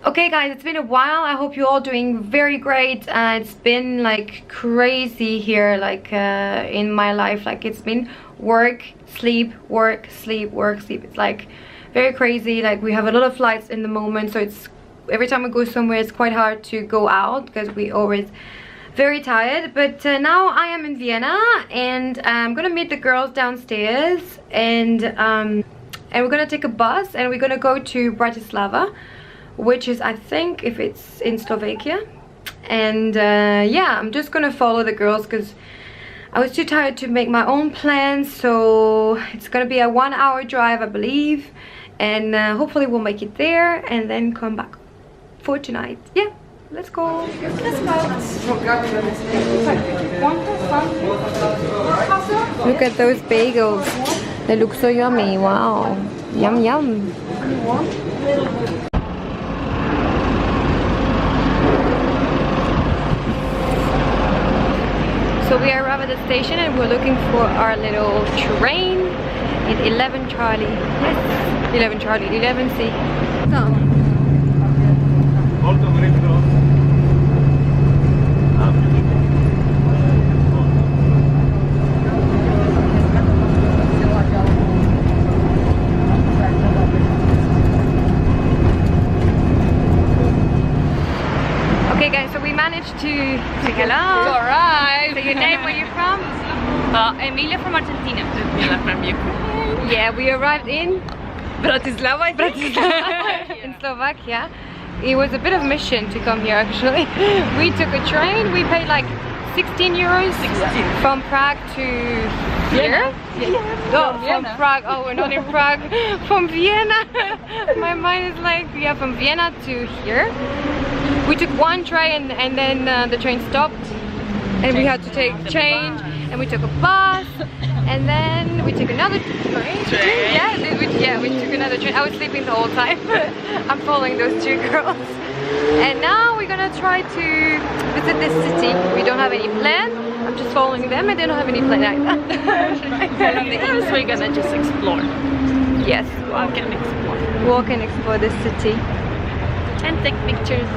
Okay guys, it's been a while. I hope you're all doing very great. It's been like crazy here, like in my life. Like it's been work, sleep, work, sleep, work, sleep. It's like very crazy. Like we have a lot of flights in the moment, so it's every time we go somewhere it's quite hard to go out because we always very tired. But now I am in Vienna and I'm gonna meet the girls downstairs, and we're gonna take a bus and we're gonna go to Bratislava, which is, I think, if it's in Slovakia. And yeah, I'm just gonna follow the girls because I was too tired to make my own plans. So it's gonna be a 1 hour drive, I believe, and hopefully we'll make it there and then come back for tonight. Yeah, let's go. Look at those bagels. They look so yummy. Wow. Yum yum. So we arrived at the station and we're looking for our little train in 11 Charlie. Yes, 11 Charlie, 11C. So. Okay guys, so we managed to hello. It's alright. Say your name, where you from? Emilia from Argentina. From Ukraine. Yeah, we arrived in Bratislava. in Slovakia. It was a bit of a mission to come here actually. We took a train, we paid like 16 euros from Prague to here. No, from Prague. Oh, we're not in Prague. From Vienna. My mind is like, yeah, from Vienna to here. We took one train and then the train stopped and we had to take change, and we took a bus and then we took another train. Yeah, we took another train. I was sleeping the whole time. I'm following those two girls. And now we're gonna try to visit this city. We don't have any plan. I'm just following them and they don't have any plan either. We're gonna just explore. Yes. Walk and explore. Walk and explore this city. And take pictures.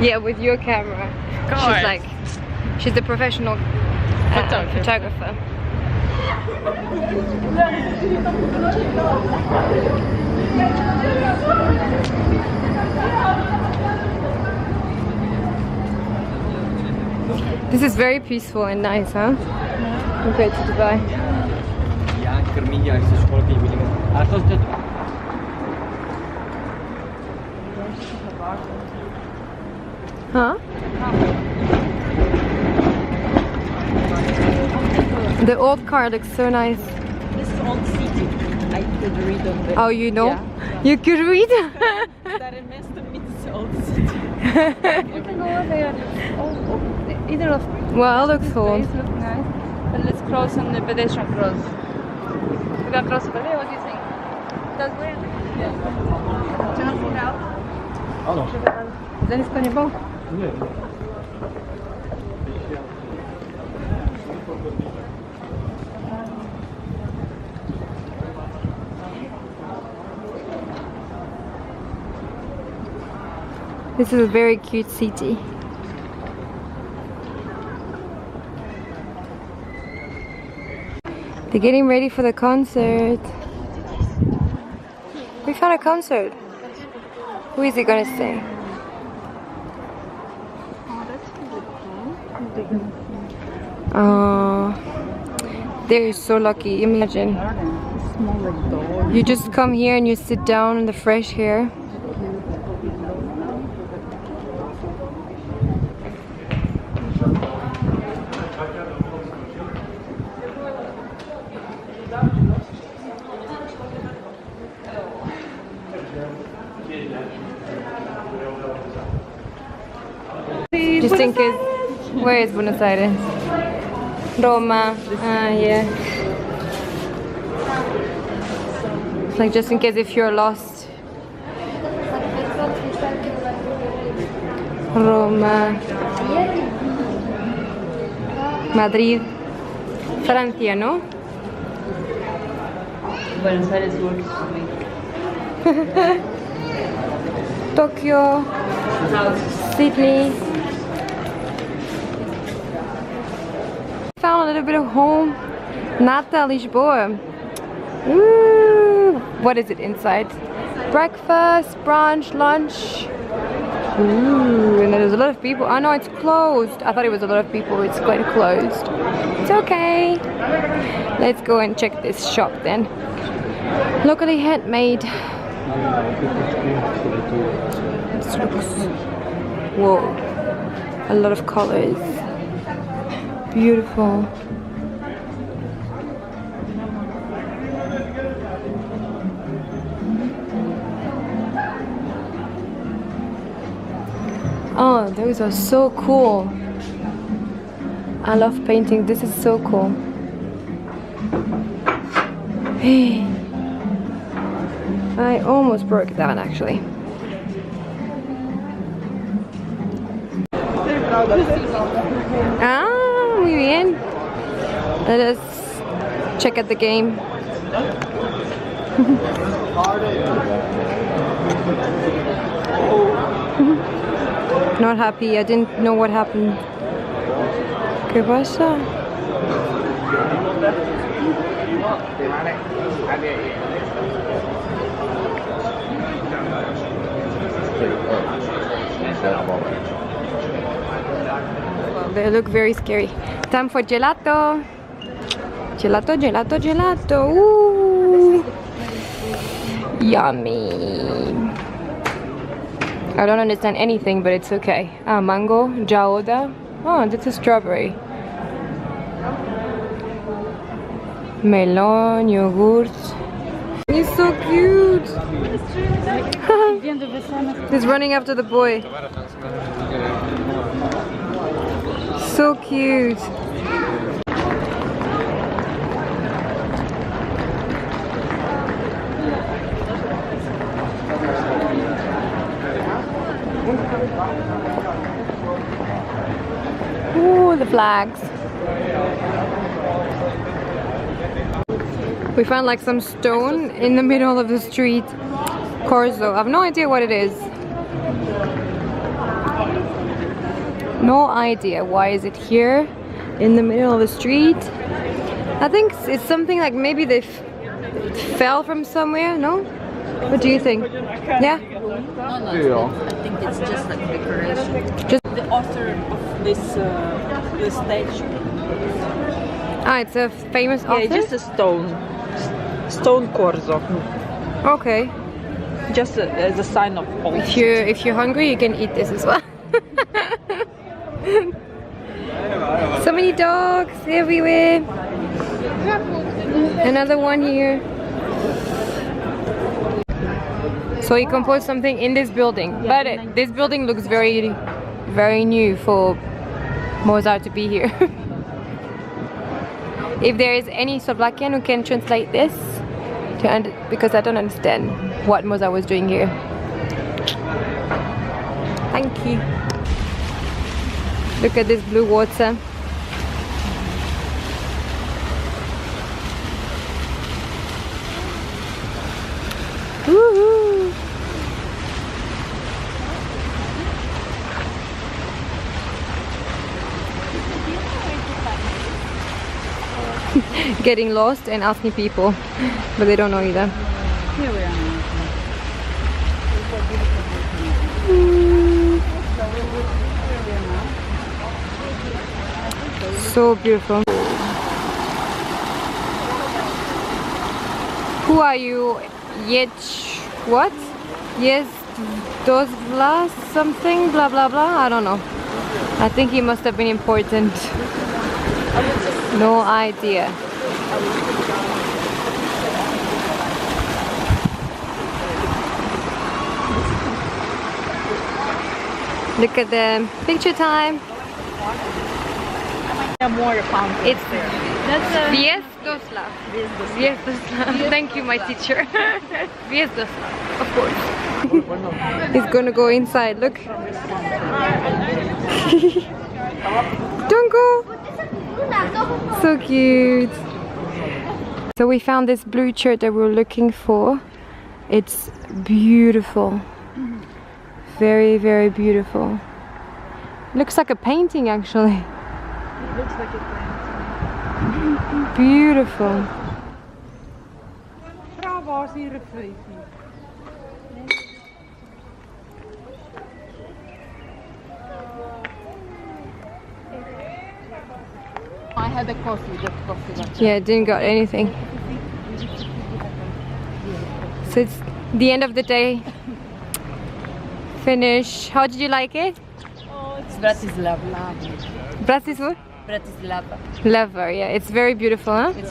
Yeah, with your camera. She's like, she's the professional photographer. This is very peaceful and nice, huh? Compared to Dubai. Huh? The old car looks so nice. This is old city. I could read on the... Oh, you know? Yeah. You could read? Stare mesto meets old city. We can go over there. Oh, either of... Well, it looks old. Look nice. But let's cross on the pedestrian cross. We can cross over there. What do you think? That's weird. Yeah. Can I pull out? Oh no. Then it's nie było. Nie. This is a very cute city. They're getting ready for the concert. We found a concert. Who is it gonna sing? Oh, they're so lucky. Imagine. You just come here and you sit down in the fresh air. Just in case. Where is Buenos Aires? Roma. Yeah. It's like just in case if you're lost. Roma. Madrid. Francia, ¿no? Buenos Aires works for me. Tokyo, Sydney. Found a little bit of home. Nata, Lisboa. Ooh, what is it inside? Breakfast, brunch, lunch. Ooh, and there's a lot of people. Oh no, it's closed. I thought it was a lot of people. It's quite closed. It's okay. Let's go and check this shop then. Locally handmade. Whoa, a lot of colors. Beautiful. Oh, those are so cool. I love painting. This is so cool. I almost broke down actually. Ah, muy bien. Let us check out the game. Not happy. I didn't know what happened. ¿Qué pasa? They look very scary. Time for gelato. Gelato, gelato, gelato. Ooh. Yummy. I don't understand anything, but it's okay. Ah, mango, jaoda. Oh, that's a strawberry. Melon, yogurt. He's so cute. He's running after the boy. So cute. Ooh, the flags. We found like some stone in the middle of the street. Corso. I have no idea what it is. No idea. Why is it here in the middle of the street? I think it's something like maybe they fell from somewhere, no? What do you think? Yeah? No, I think it's just like decoration. Just the author of this statue. Ah, it's a famous author? Yeah, just a stone corzo. Okay. Just as a sign of old. If you're hungry, you can eat this as well. So many dogs everywhere. Another one here. So he composed something in this building, but this building looks very, very new for Mozart to be here. If there is any Slovakian who can translate this, because I don't understand what Mozart was doing here. Thank you. Look at this blue water. Woohoo! Getting lost and asking people, but they don't know either. Here we are. So beautiful. Who are you? What? Yes, dos vlas something, blah blah blah. I don't know. I think he must have been important. No idea. Look at the picture time. More fountain. It's Viestoslav. Thank you, my teacher. Viestoslav, of course. He's gonna go inside. Look. Don't go. So cute. So we found this blue shirt that we were looking for. It's beautiful. Very, very beautiful. Looks like a painting actually. It looks like a painting. Beautiful. I had a coffee, just coffee. Yeah, didn't got anything. So it's the end of the day. Finish. How did you like it? It's Bratislava. Bratislava? Bratislava. Lover, yeah. It's very beautiful, huh? It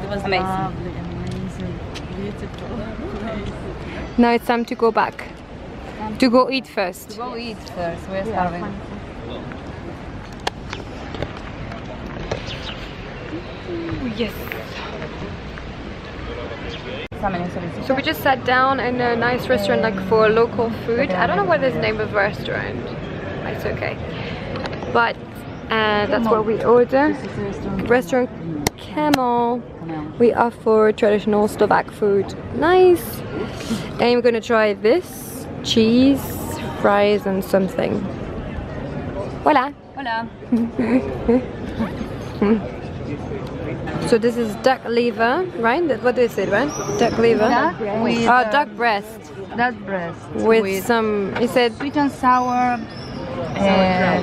was amazing. Amazing. Beautiful. Now it's time to go back. To go eat first. Go eat first. We're starving. Yes. So we just sat down in a nice restaurant like for local food. I don't know what is the name of the restaurant. It's okay. But that's what we order. Restaurant Camel. We offer traditional Slovak food. Nice. And I'm gonna try this. Cheese, fries and something. Voila. Hola. So this is duck liver, right? What is it, right? Duck liver. Duck with, duck breast. Duck breast. With some, he said, Sweet and sour. Yeah.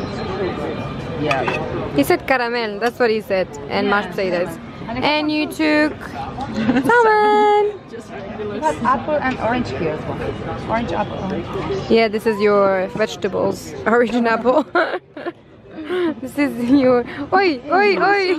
he said caramel, that's what he said. And mashed potatoes. And you took salmon. We have apple and orange here as well. Orange apple. Orange. Yeah, this is your vegetables. Orange apple. This is your... Oi, oi, oi!